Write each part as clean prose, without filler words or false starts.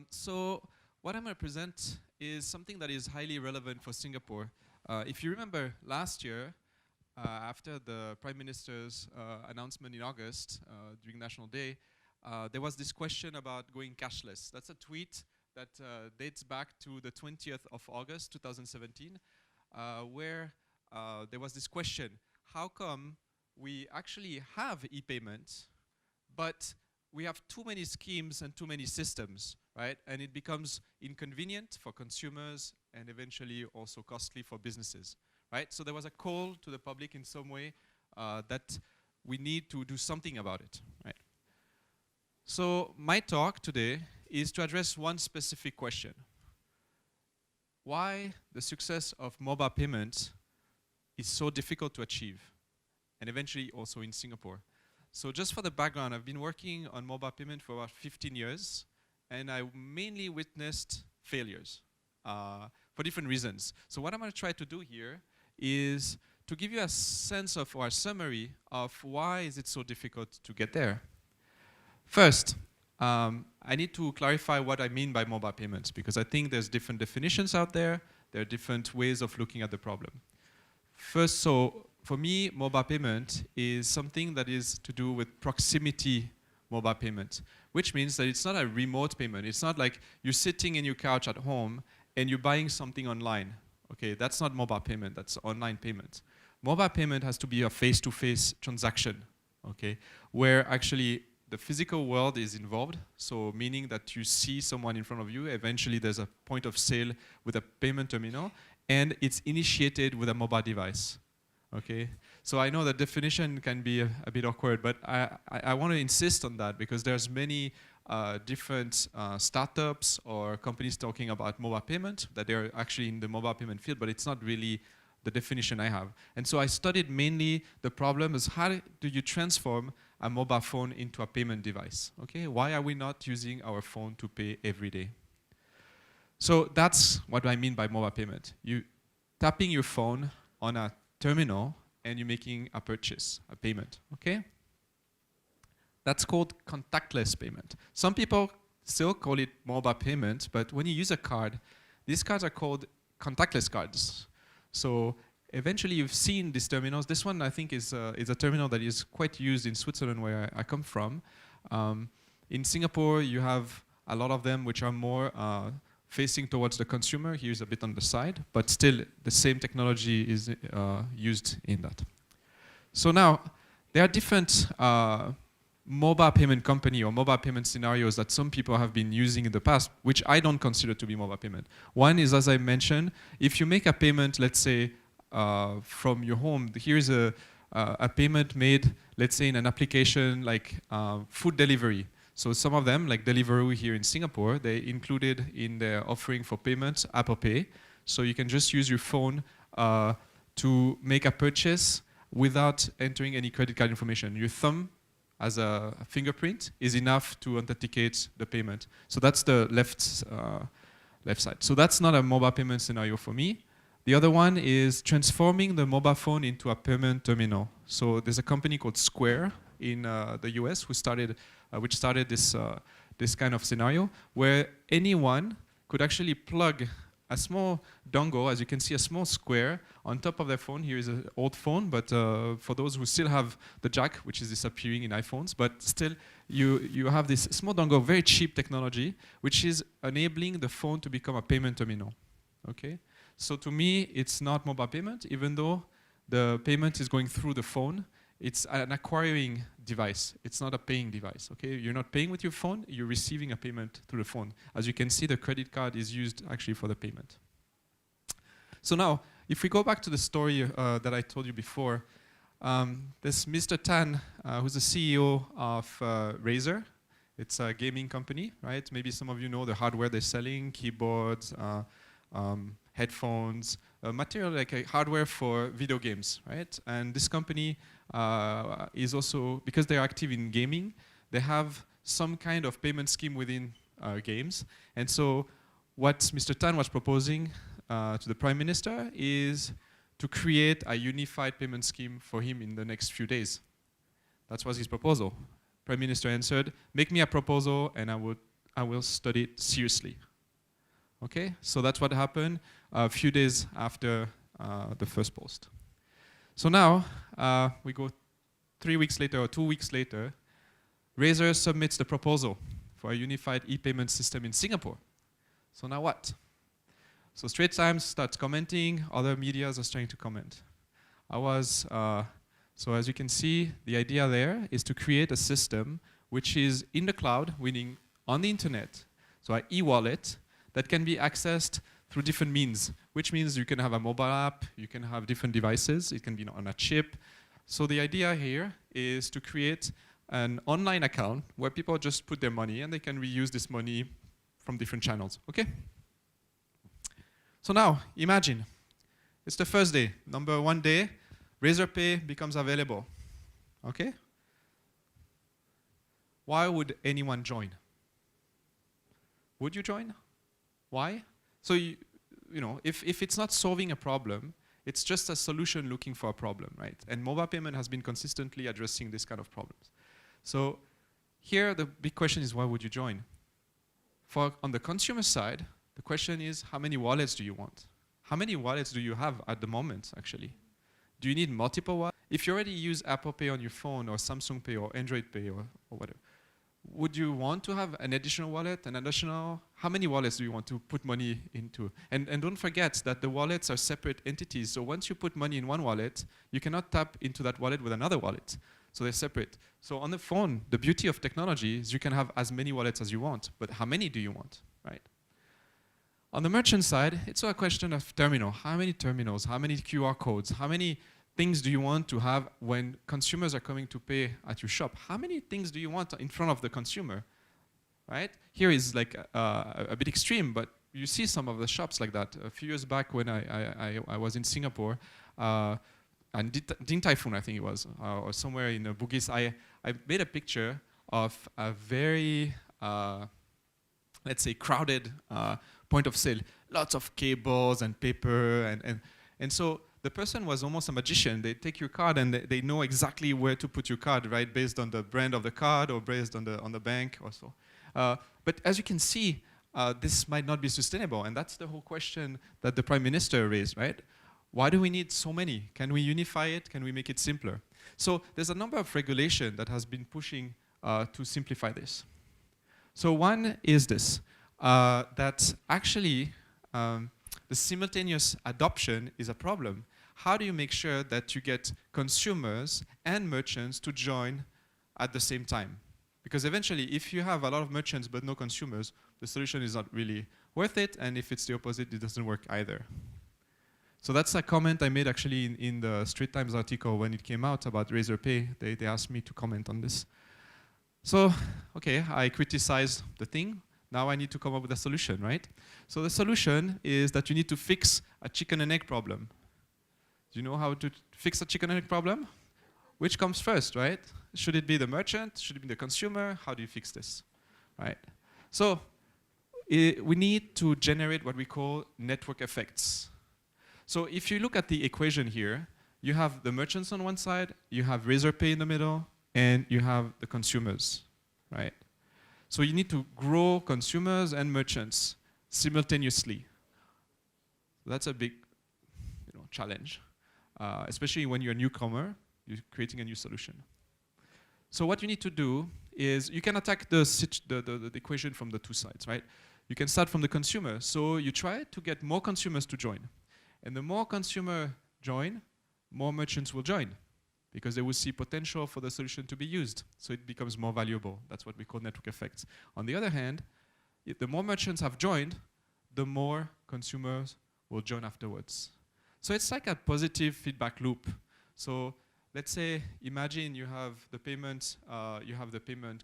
So what I'm going to present is something that is highly relevant for Singapore. If you remember last year, after the Prime Minister's announcement in August during National Day, there was this question about going cashless. That's a tweet that dates back to the 20th of August 2017, where there was this question: how come we actually have e-payment, but we have too many schemes and too many systems, right? And it becomes inconvenient for consumers and eventually also costly for businesses, right? So there was a call to the public in some way that we need to do something about it, right? So my talk today is to address one specific question: why the success of mobile payments is so difficult to achieve, and eventually also in Singapore. So just for the background, I've been working on mobile payment for about 15 years, and I mainly witnessed failures for different reasons. So what I'm going to try to do here is to give you a sense of, or a summary of, why is it so difficult to get there. First, I need to clarify what I mean by mobile payments, because I think there's different definitions out there. There are different ways of looking at the problem. First, so for me, mobile payment is something that is to do with proximity mobile payment, which means that it's not a remote payment. It's not like you're sitting in your couch at home and you're buying something online. Okay, that's not mobile payment, that's online payment. Mobile payment has to be a face-to-face transaction, okay, where actually the physical world is involved, so meaning that you see someone in front of you, eventually there's a point of sale with a payment terminal, and it's initiated with a mobile device. Okay, so I know the definition can be a bit awkward, but I want to insist on that, because there's many different startups or companies talking about mobile payment, that they're actually in the mobile payment field, but it's not really the definition I have. And so I studied mainly the problem is, how do you transform a mobile phone into a payment device? Okay, why are we not using our phone to pay every day? So that's what I mean by mobile payment. You tapping your phone on a terminal and you're making a purchase, a payment, okay? That's called contactless payment. Some people still call it mobile payment, but when you use a card, these cards are called contactless cards. So eventually you've seen these terminals. This one I think is a terminal that is quite used in Switzerland, where I come from. In Singapore you have a lot of them which are more facing towards the consumer. Here's a bit on the side, but still the same technology is used in that. So now, there are different mobile payment company or mobile payment scenarios that some people have been using in the past, which I don't consider to be mobile payment. One is, as I mentioned, if you make a payment, let's say, from your home, here's a payment made, let's say, in an application like food delivery. So some of them, like Deliveroo here in Singapore, they included in their offering for payments Apple Pay. So you can just use your phone to make a purchase without entering any credit card information. Your thumb as a fingerprint is enough to authenticate the payment. So that's the left side. So that's not a mobile payment scenario for me. The other one is transforming the mobile phone into a payment terminal. So there's a company called Square in the US which started this kind of scenario, where anyone could actually plug a small dongle, as you can see, a small square on top of their phone. Here is an old phone, but for those who still have the jack, which is disappearing in iPhones, but still you have this small dongle, very cheap technology, which is enabling the phone to become a payment terminal. Okay, so to me, it's not mobile payment, even though the payment is going through the phone. It's an acquiring device. It's not a paying device, okay? You're not paying with your phone, you're receiving a payment through the phone. As you can see, the credit card is used actually for the payment. So now, if we go back to the story that I told you before, there's Mr. Tan, who's the CEO of Razer. It's a gaming company, right? Maybe some of you know the hardware they're selling, keyboards, headphones, material like hardware for video games, right? And this company is also, because they're active in gaming, they have some kind of payment scheme within games. And so what Mr. Tan was proposing to the Prime Minister is to create a unified payment scheme for him in the next few days. That was his proposal. Prime Minister answered, make me a proposal and I will study it seriously. Okay, so that's what happened a few days after the first post. So now we go 3 weeks later or 2 weeks later, Razer submits the proposal for a unified e-payment system in Singapore. So now what? So Straits Times starts commenting, other medias are starting to comment. So as you can see, the idea there is to create a system which is in the cloud, meaning on the internet, so an e-wallet that can be accessed through different means, which means you can have a mobile app, you can have different devices, it can be on a chip. So the idea here is to create an online account where people just put their money and they can reuse this money from different channels, okay? So now, imagine, it's the first day, number 1 day, Razorpay becomes available, okay? Why would anyone join? Would you join? Why? So, you know, if it's not solving a problem, it's just a solution looking for a problem, right? And mobile payment has been consistently addressing this kind of problems. So here, the big question is, why would you join? On the consumer side, the question is, how many wallets do you want? How many wallets do you have at the moment, actually? Do you need multiple wallets? If you already use Apple Pay on your phone, or Samsung Pay, or Android Pay, or whatever, would you want to have an additional wallet, how many wallets do you want to put money into? And don't forget that the wallets are separate entities. So once you put money in one wallet, you cannot tap into that wallet with another wallet. So they're separate. So on the phone, the beauty of technology is you can have as many wallets as you want, but how many do you want, right? On the merchant side, it's a question of terminal. How many terminals? How many QR codes? How many things do you want to have when consumers are coming to pay at your shop? How many things do you want in front of the consumer, right? Here is like a bit extreme, but you see some of the shops like that. A few years back when I was in Singapore, and Din Tai Fung, I think it was, or somewhere in Bugis, I made a picture of a very, let's say, crowded point of sale. Lots of cables and paper, and so the person was almost a magician. They take your card and they know exactly where to put your card, right, based on the brand of the card or based on the bank or so. But as you can see, this might not be sustainable, and that's the whole question that the Prime Minister raised, right? Why do we need so many? Can we unify it? Can we make it simpler? So there's a number of regulation that has been pushing to simplify this. So one is this, that actually the simultaneous adoption is a problem. How do you make sure that you get consumers and merchants to join at the same time? Because eventually, if you have a lot of merchants but no consumers, the solution is not really worth it, and if it's the opposite, it doesn't work either. So that's a comment I made actually in the Straits Times article when it came out about Razorpay. They asked me to comment on this. So, okay, I criticized the thing. Now I need to come up with a solution, right? So the solution is that you need to fix a chicken and egg problem. Do you know how to fix a chicken and egg problem? Which comes first, right? Should it be the merchant? Should it be the consumer? How do you fix this, right? So we need to generate what we call network effects. So if you look at the equation here, you have the merchants on one side, you have Razorpay in the middle, and you have the consumers, right? So you need to grow consumers and merchants simultaneously. That's a big, challenge, especially when you're a newcomer, you're creating a new solution. So what you need to do is you can attack the equation from the two sides, right? You can start from the consumer. So you try to get more consumers to join. And the more consumers join, more merchants will join, because they will see potential for the solution to be used. So it becomes more valuable. That's what we call network effects. On the other hand, if the more merchants have joined, the more consumers will join afterwards. So it's like a positive feedback loop. So let's say, imagine you have the payment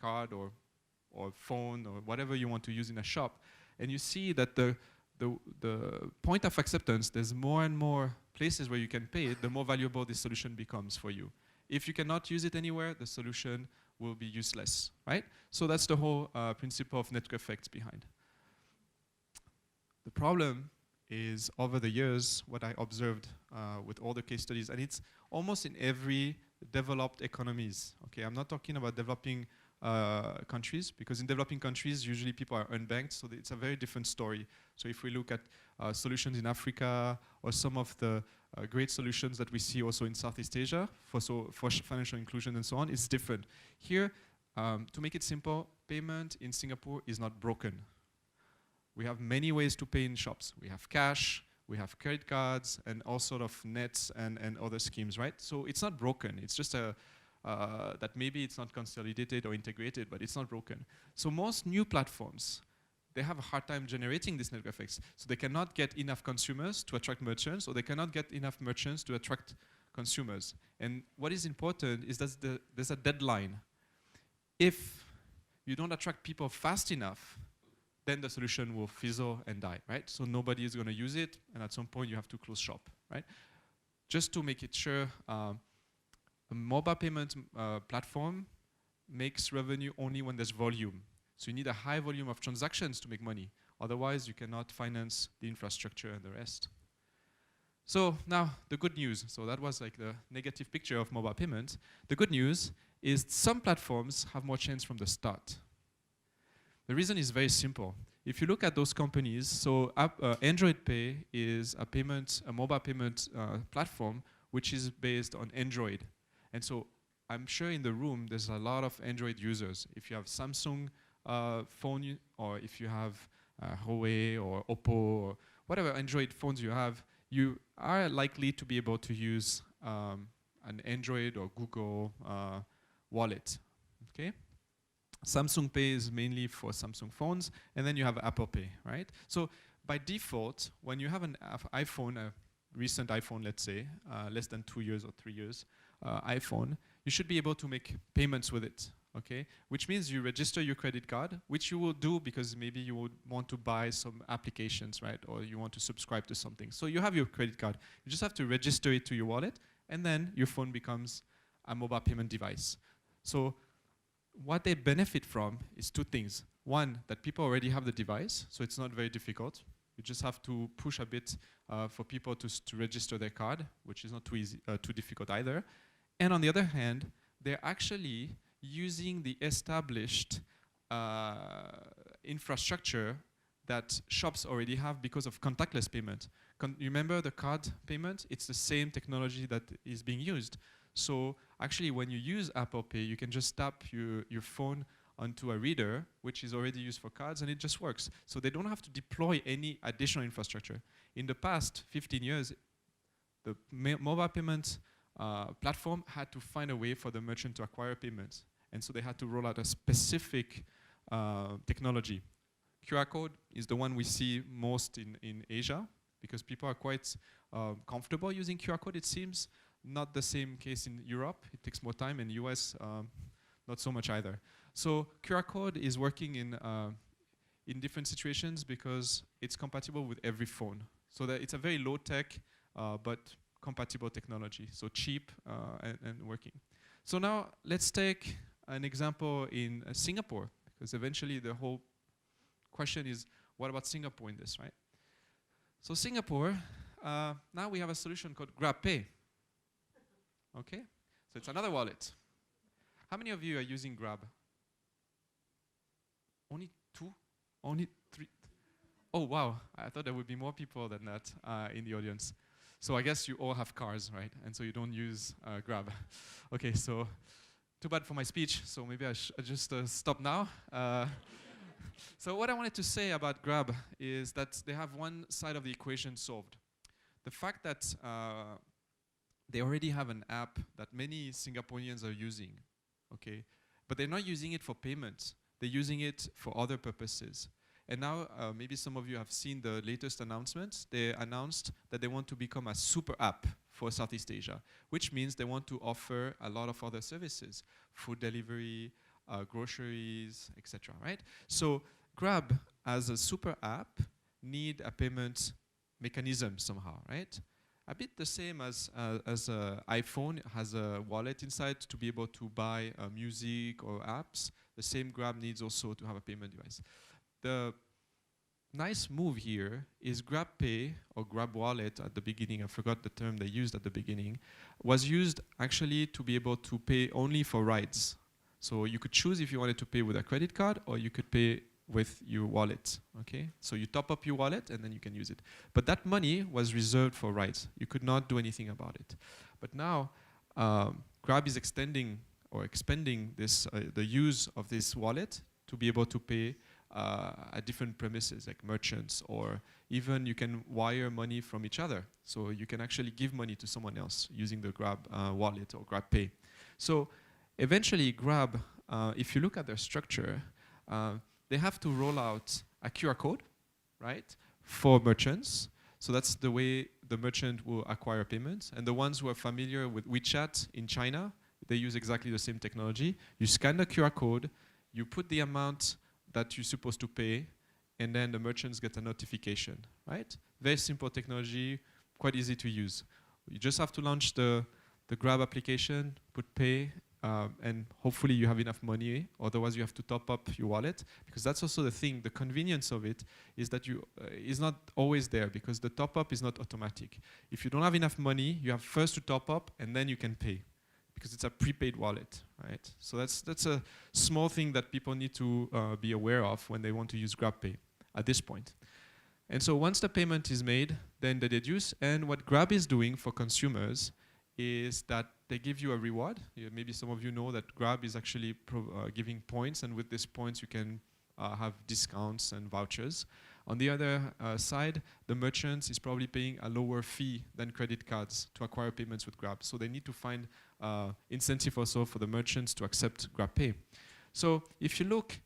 card or phone or whatever you want to use in a shop, and you see that the point of acceptance, there's more and more places where you can pay it, the more valuable this solution becomes for you. If you cannot use it anywhere, the solution will be useless, right? So that's the whole principle of network effects behind. The problem is, over the years, what I observed with all the case studies, and it's almost in every developed economies, okay? I'm not talking about developing countries, because in developing countries, usually people are unbanked, so it's a very different story. So if we look at solutions in Africa, or some of the great solutions that we see also in Southeast Asia for financial inclusion and so on, it's different. Here, to make it simple, payment in Singapore is not broken. We have many ways to pay in shops. We have cash, we have credit cards, and all sort of nets and other schemes, right? So it's not broken. It's just that maybe it's not consolidated or integrated, but it's not broken. So most new platforms, they have a hard time generating these network effects. So they cannot get enough consumers to attract merchants, or they cannot get enough merchants to attract consumers. And what is important is that there's a deadline. If you don't attract people fast enough, then the solution will fizzle and die, right? So nobody is going to use it, and at some point you have to close shop, right? Just to make it sure, a mobile payment platform makes revenue only when there's volume. So you need a high volume of transactions to make money. Otherwise, you cannot finance the infrastructure and the rest. So now, the good news. So that was like the negative picture of mobile payment. The good news is some platforms have more chance from the start. The reason is very simple. If you look at those companies, so Android Pay is a mobile payment platform which is based on Android. And so I'm sure in the room there's a lot of Android users. If you have Samsung phone, or if you have Huawei or Oppo, or whatever Android phones you have, you are likely to be able to use an Android or Google wallet, okay? Samsung Pay is mainly for Samsung phones, and then you have Apple Pay, right? So by default, when you have an iPhone, a recent iPhone, let's say, less than 2 years or 3 years iPhone, you should be able to make payments with it, okay? Which means you register your credit card, which you will do because maybe you would want to buy some applications, right? Or you want to subscribe to something. So you have your credit card. You just have to register it to your wallet, and then your phone becomes a mobile payment device. So what they benefit from is two things. One, that people already have the device, so it's not very difficult. You just have to push a bit for people to register their card, which is not too difficult either. And on the other hand, they're actually using the established infrastructure that shops already have because of contactless payment. You remember the card payment? It's the same technology that is being used. So actually, when you use Apple Pay, you can just tap your phone onto a reader, which is already used for cards, and it just works. So they don't have to deploy any additional infrastructure. In the past 15 years, the mobile payment platform had to find a way for the merchant to acquire payments. And so they had to roll out a specific technology. QR code is the one we see most in Asia, because people are quite comfortable using QR code, it seems. Not the same case in Europe. It takes more time. In US, not so much either. So QR code is working in different situations because it's compatible with every phone. So that it's a very low-tech but compatible technology. So cheap and working. So now let's take an example in Singapore, because eventually the whole question is, what about Singapore in this, right? So Singapore, now we have a solution called GrabPay. Okay, so it's another wallet. How many of you are using Grab? Only 2? Only 3? Oh, wow. I thought there would be more people than that in the audience. So I guess you all have cars, right? And so you don't use Grab. Okay, so too bad for my speech. So maybe I just stop now. So what I wanted to say about Grab is that they have one side of the equation solved. The fact that they already have an app that many Singaporeans are using, okay? But they're not using it for payments. They're using it for other purposes. And now, maybe some of you have seen the latest announcements. They announced that they want to become a super app for Southeast Asia, which means they want to offer a lot of other services, food delivery, groceries, etc., right? So Grab, as a super app, need a payment mechanism somehow, right? A bit the same as iPhone has a wallet inside to be able to buy music or apps. The same Grab needs also to have a payment device. The nice move here is GrabPay or Grab Wallet at the beginning, I forgot the term they used at the beginning, was used actually to be able to pay only for rides. So you could choose if you wanted to pay with a credit card or you could pay with your wallet, okay? So you top up your wallet and then you can use it. But that money was reserved for rides. You could not do anything about it. But now, Grab is extending or expanding this, the use of this wallet to be able to pay at different premises, like merchants, or even you can wire money from each other. So you can actually give money to someone else using the Grab wallet or Grab Pay. So eventually Grab, if you look at their structure, they have to roll out a QR code, right, for merchants. So that's the way the merchant will acquire payments. And the ones who are familiar with WeChat in China, they use exactly the same technology. You scan the QR code, you put the amount that you're supposed to pay, and then the merchants get a notification, right? Very simple technology, quite easy to use. You just have to launch the Grab application, put pay, and hopefully you have enough money, otherwise you have to top up your wallet, because that's also the thing, the convenience of it is that you is not always there, because the top up is not automatic. If you don't have enough money, you have first to top up and then you can pay, because it's a prepaid wallet, right? So that's a small thing that people need to be aware of when they want to use GrabPay at this point. And so once the payment is made, then they deduce, and what Grab is doing for consumers is that they give you a reward. Maybe some of you know that Grab is actually giving points, and with these points you can have discounts and vouchers. On the other side, the merchants is probably paying a lower fee than credit cards to acquire payments with Grab. So they need to find incentive also for the merchants to accept GrabPay. So if you look,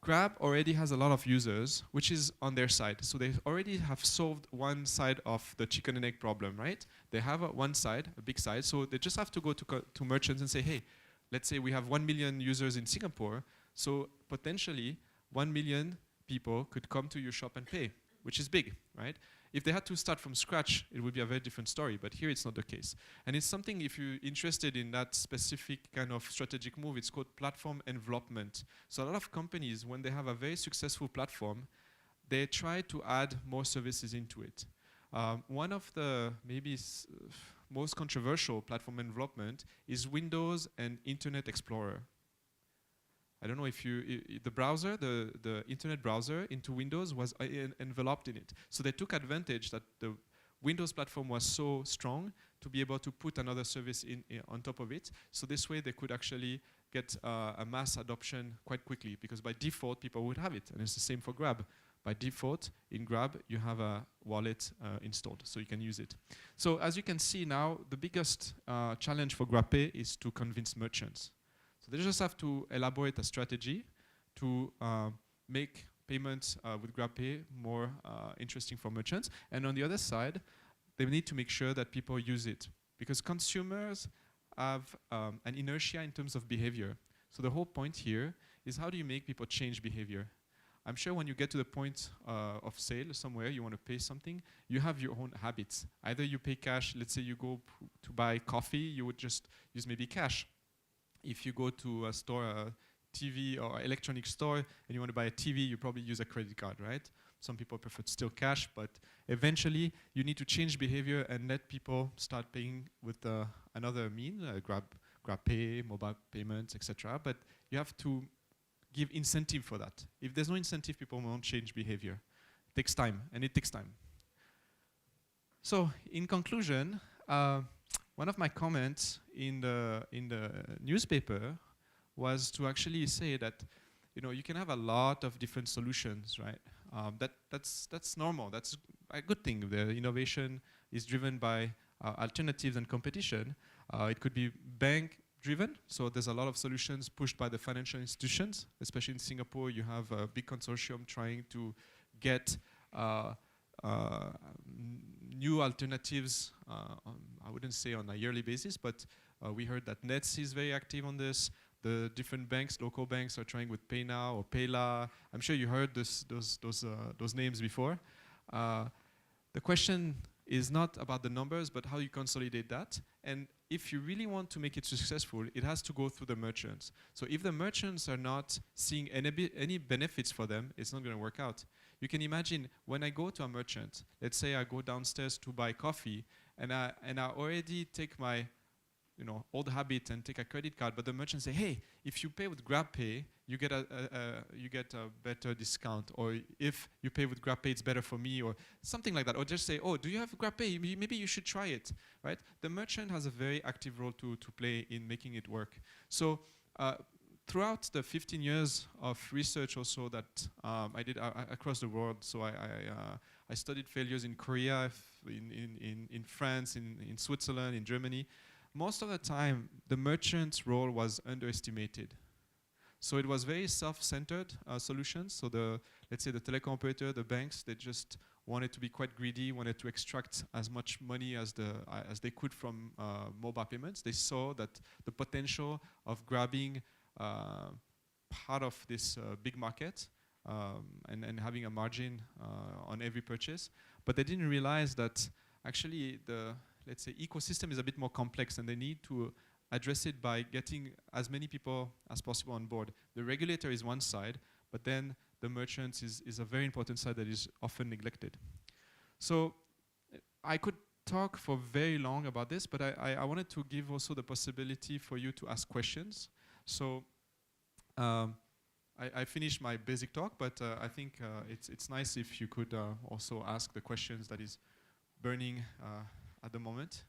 Grab already has a lot of users, which is on their side. So they already have solved one side of the chicken and egg problem, right? They have one side, a big side, so they just have to go to merchants and say, hey, let's say we have 1 million users in Singapore, so potentially 1 million people could come to your shop and pay, which is big, right? If they had to start from scratch, it would be a very different story, but here it's not the case. And it's something, if you're interested in that specific kind of strategic move, it's called platform envelopment. So a lot of companies, when they have a very successful platform, they try to add more services into it. One of the maybe most controversial platform envelopment is Windows and Internet Explorer. I don't know if the browser, the internet browser into Windows was enveloped in it. So they took advantage that the Windows platform was so strong to be able to put another service on top of it. So this way they could actually get a mass adoption quite quickly, because by default people would have it. And it's the same for Grab. By default, in Grab, you have a wallet installed, so you can use it. So as you can see now, the biggest challenge for GrabPay is to convince merchants. So they just have to elaborate a strategy to make payments with GrabPay more interesting for merchants. And on the other side, they need to make sure that people use it, because consumers have an inertia in terms of behavior. So the whole point here is, how do you make people change behavior? I'm sure when you get to the point of sale somewhere, you want to pay something, you have your own habits. Either you pay cash, let's say you go to buy coffee, you would just use maybe cash. If you go to a store, a TV or electronic store, and you want to buy a TV, you probably use a credit card, right? Some people prefer still cash, but eventually you need to change behavior and let people start paying with another mean, GrabPay, mobile payments, etc. But you have to give incentive for that. If there's no incentive, people won't change behavior. It takes time, and it takes time. So, in conclusion, one of my comments in the newspaper was to actually say that, you know, you can have a lot of different solutions, right? That's normal. That's a good thing. The innovation is driven by alternatives and competition. It could be bank-driven, so there's a lot of solutions pushed by the financial institutions. Especially in Singapore, you have a big consortium trying to get new alternatives, I wouldn't say on a yearly basis, but we heard that Nets is very active on this. The different banks, local banks, are trying with PayNow or Payla. I'm sure you heard those names before. The question is not about the numbers, but how you consolidate that. And if you really want to make it successful, it has to go through the merchants. So if the merchants are not seeing any benefits for them, it's not going to work out. You can imagine when I go to a merchant, let's say I go downstairs to buy coffee, and I already take my old habit and take a credit card, but the merchant say, hey, if you pay with GrabPay, you get a better discount, or if you pay with GrabPay, it's better for me, or something like that, or just say, oh, do you have GrabPay? Maybe you should try it, right? The merchant has a very active role to play in making it work. So throughout the 15 years of research also that I did across the world, so I studied failures in Korea, in France, in Switzerland, in Germany. Most of the time, the merchant's role was underestimated. So it was very self-centered solutions. So let's say the telecom operator, the banks, they just wanted to be quite greedy, wanted to extract as much money as they could from mobile payments. They saw that the potential of grabbing part of this big market and having a margin on every purchase. But they didn't realize that actually the, let's say, ecosystem is a bit more complex, and they need to address it by getting as many people as possible on board. The regulator is one side, but then the merchants is a very important side that is often neglected. So I could talk for very long about this, but I wanted to give also the possibility for you to ask questions. So I finished my basic talk, but I think it's nice if you could also ask the questions that is burning at the moment.